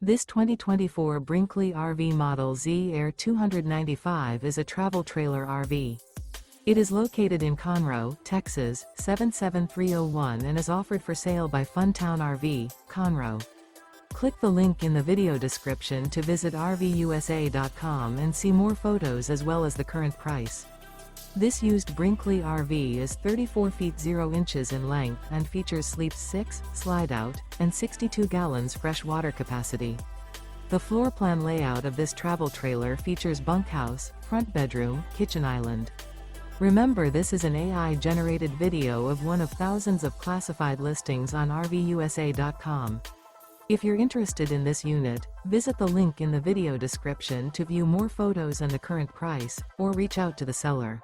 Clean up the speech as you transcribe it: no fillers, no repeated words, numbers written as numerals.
This 2024 Brinkley RV Model Z Air 295 is a travel trailer RV. It is located in Conroe, Texas, 77301 and is offered for sale by Funtown RV, Conroe. Click the link in the video description to visit RVUSA.com and see more photos as well as the current price. This used Brinkley RV is 34 feet 0 inches in length and features sleeps 6, Slideout, and 62 gallons fresh water capacity. The floor plan layout of this travel trailer features bunkhouse, front bedroom, kitchen island. Remember, this is an AI-generated video of one of thousands of classified listings on RVUSA.com. If you're interested in this unit, visit the link in the video description to view more photos and the current price, or reach out to the seller.